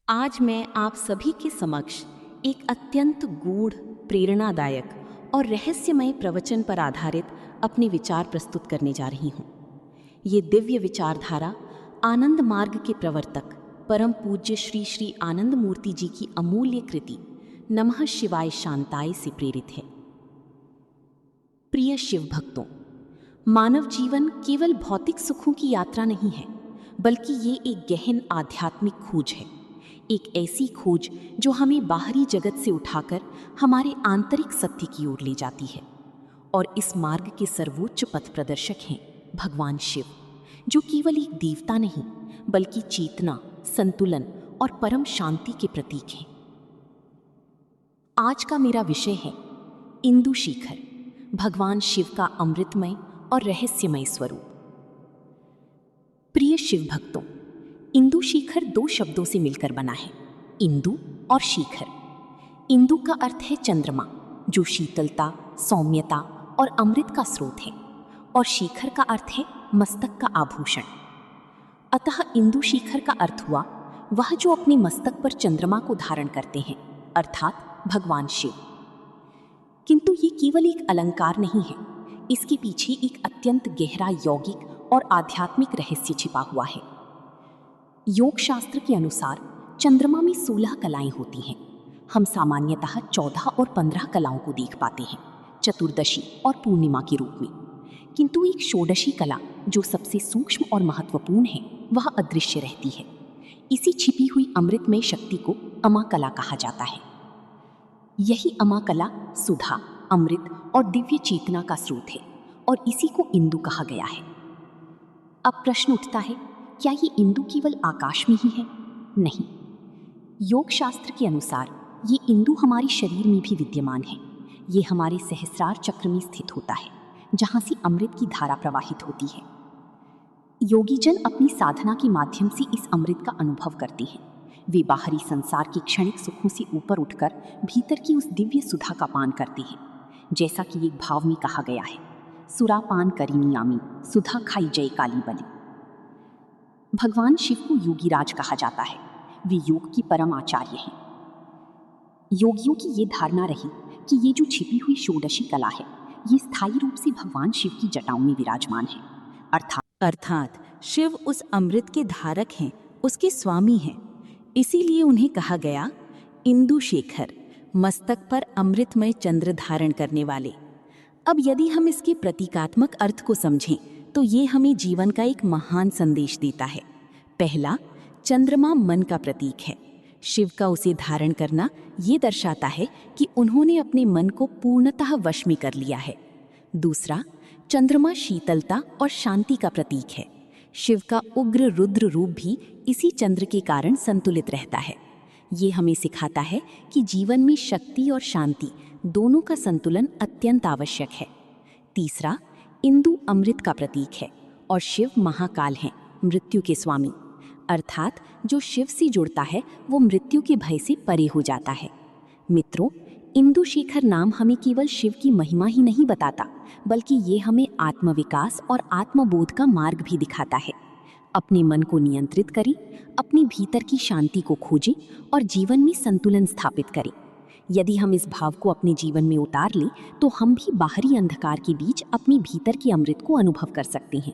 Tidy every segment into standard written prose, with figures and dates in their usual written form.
आज मैं आप सभी के समक्ष एक अत्यंत गूढ़, प्रेरणादायक और रहस्यमय प्रवचन पर आधारित अपने विचार प्रस्तुत करने जा रही हूँ। ये दिव्य विचारधारा आनंद मार्ग के प्रवर्तक परम पूज्य श्री श्री आनंद मूर्ति जी की अमूल्य कृति नमः शिवाय शांताय से प्रेरित है। प्रिय शिव भक्तों, मानव जीवन केवल भौतिक सुखों की यात्रा नहीं है, बल्कि ये एक गहन आध्यात्मिक खोज है। एक ऐसी खोज जो हमें बाहरी जगत से उठाकर हमारे आंतरिक सत्य की ओर ले जाती है। और इस मार्ग के सर्वोच्च पथ प्रदर्शक हैं भगवान शिव, जो केवल एक देवता नहीं बल्कि चेतना, संतुलन और परम शांति के प्रतीक हैं। आज का मेरा विषय है इंदु शिखर, भगवान शिव का अमृतमय और रहस्यमय स्वरूप। प्रिय शिव भक्तों, इंदु शिखर दो शब्दों से मिलकर बना है, इंदु और शिखर। इंदु का अर्थ है चंद्रमा, जो शीतलता, सौम्यता और अमृत का स्रोत है, और शिखर का अर्थ है मस्तक का आभूषण। अतः इंदु शिखर का अर्थ हुआ वह जो अपने मस्तक पर चंद्रमा को धारण करते हैं, अर्थात भगवान शिव। किंतु ये केवल एक अलंकार नहीं है, इसके पीछे एक अत्यंत गहरा यौगिक और आध्यात्मिक रहस्य छिपा हुआ है। योग शास्त्र के अनुसार चंद्रमा में 16 कलाएं होती हैं। हम सामान्यतः 14 और 15 कलाओं को देख पाते हैं, चतुर्दशी और पूर्णिमा के रूप में। किंतु एक षोडशी कला जो सबसे सूक्ष्म और महत्वपूर्ण है, वह अदृश्य रहती है। इसी छिपी हुई अमृतमय शक्ति को अमा कला कहा जाता है। यही अमा कला सुधा, अमृत और दिव्य चेतना का स्रोत है, और इसी को इंदु कहा गया है। अब प्रश्न उठता है, क्या ये इंदु केवल आकाश में ही है? नहीं, योग शास्त्र के अनुसार ये इंदु हमारे शरीर में भी विद्यमान है। ये हमारे सहस्रार चक्र में स्थित होता है, जहाँ से अमृत की धारा प्रवाहित होती है। योगीजन अपनी साधना के माध्यम से इस अमृत का अनुभव करते हैं। वे बाहरी संसार के क्षणिक सुखों से ऊपर उठकर भीतर की उस दिव्य सुधा का पान करते हैं। जैसा कि एक भाव में कहा गया है, सुरापान करीनी आमी, सुधा खाई जय काली बली। भगवान शिव को योगीराज कहा जाता है। वे योग की परम आचार्य हैं। योगियों की ये धारणा रही कि ये जो छिपी हुई षोडशी कला है, ये स्थायी रूप से भगवान शिव की जटाओं में विराजमान है। अर्थात शिव उस अमृत के धारक हैं, उसके स्वामी हैं। इसीलिए उन्हें कहा गया इंदु शेखर, मस्तक पर अमृतमय चंद्र धारण करने वाले। अब यदि हम इसके प्रतीकात्मक अर्थ को समझें तो ये हमें जीवन का एक महान संदेश देता है। पहला, चंद्रमा मन का प्रतीक है। शिव का उसे धारण करना ये दर्शाता है कि उन्होंने अपने मन को पूर्णतः वश में कर लिया है। दूसरा, चंद्रमा शीतलता और शांति का प्रतीक है। शिव का उग्र रुद्र रूप भी इसी चंद्र के कारण संतुलित रहता है। ये हमें सिखाता है कि जीवन में शक्ति और शांति दोनों का संतुलन अत्यंत आवश्यक है। तीसरा, इंदु अमृत का प्रतीक है और शिव महाकाल हैं, मृत्यु के स्वामी। अर्थात जो शिव से जुड़ता है वो मृत्यु के भय से परे हो जाता है। मित्रों, इंदु शेखर नाम हमें केवल शिव की महिमा ही नहीं बताता, बल्कि ये हमें आत्मविकास और आत्मबोध का मार्ग भी दिखाता है। अपने मन को नियंत्रित करें, अपने भीतर की शांति को खोजें और जीवन में संतुलन स्थापित करें। यदि हम इस भाव को अपने जीवन में उतार लें तो हम भी बाहरी अंधकार के बीच अपने भीतर के अमृत को अनुभव कर सकते हैं।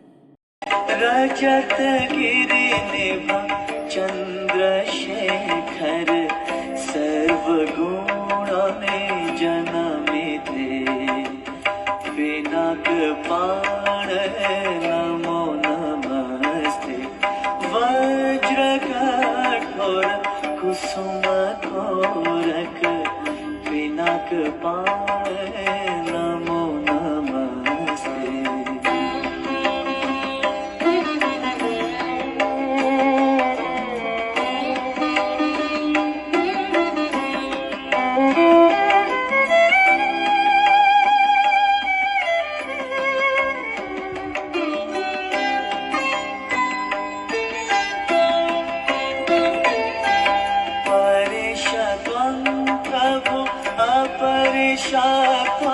रजत गिरि निभा चंद्रशेखर, सर्वगुणों में जन्मिते, पिनाक पाण नमो नमस्ते, वज्र कठोर कुसुम कोरक, पिनाक पाण नमो नमस्ते। परिशत्वं प्रभु अपरिशत्वं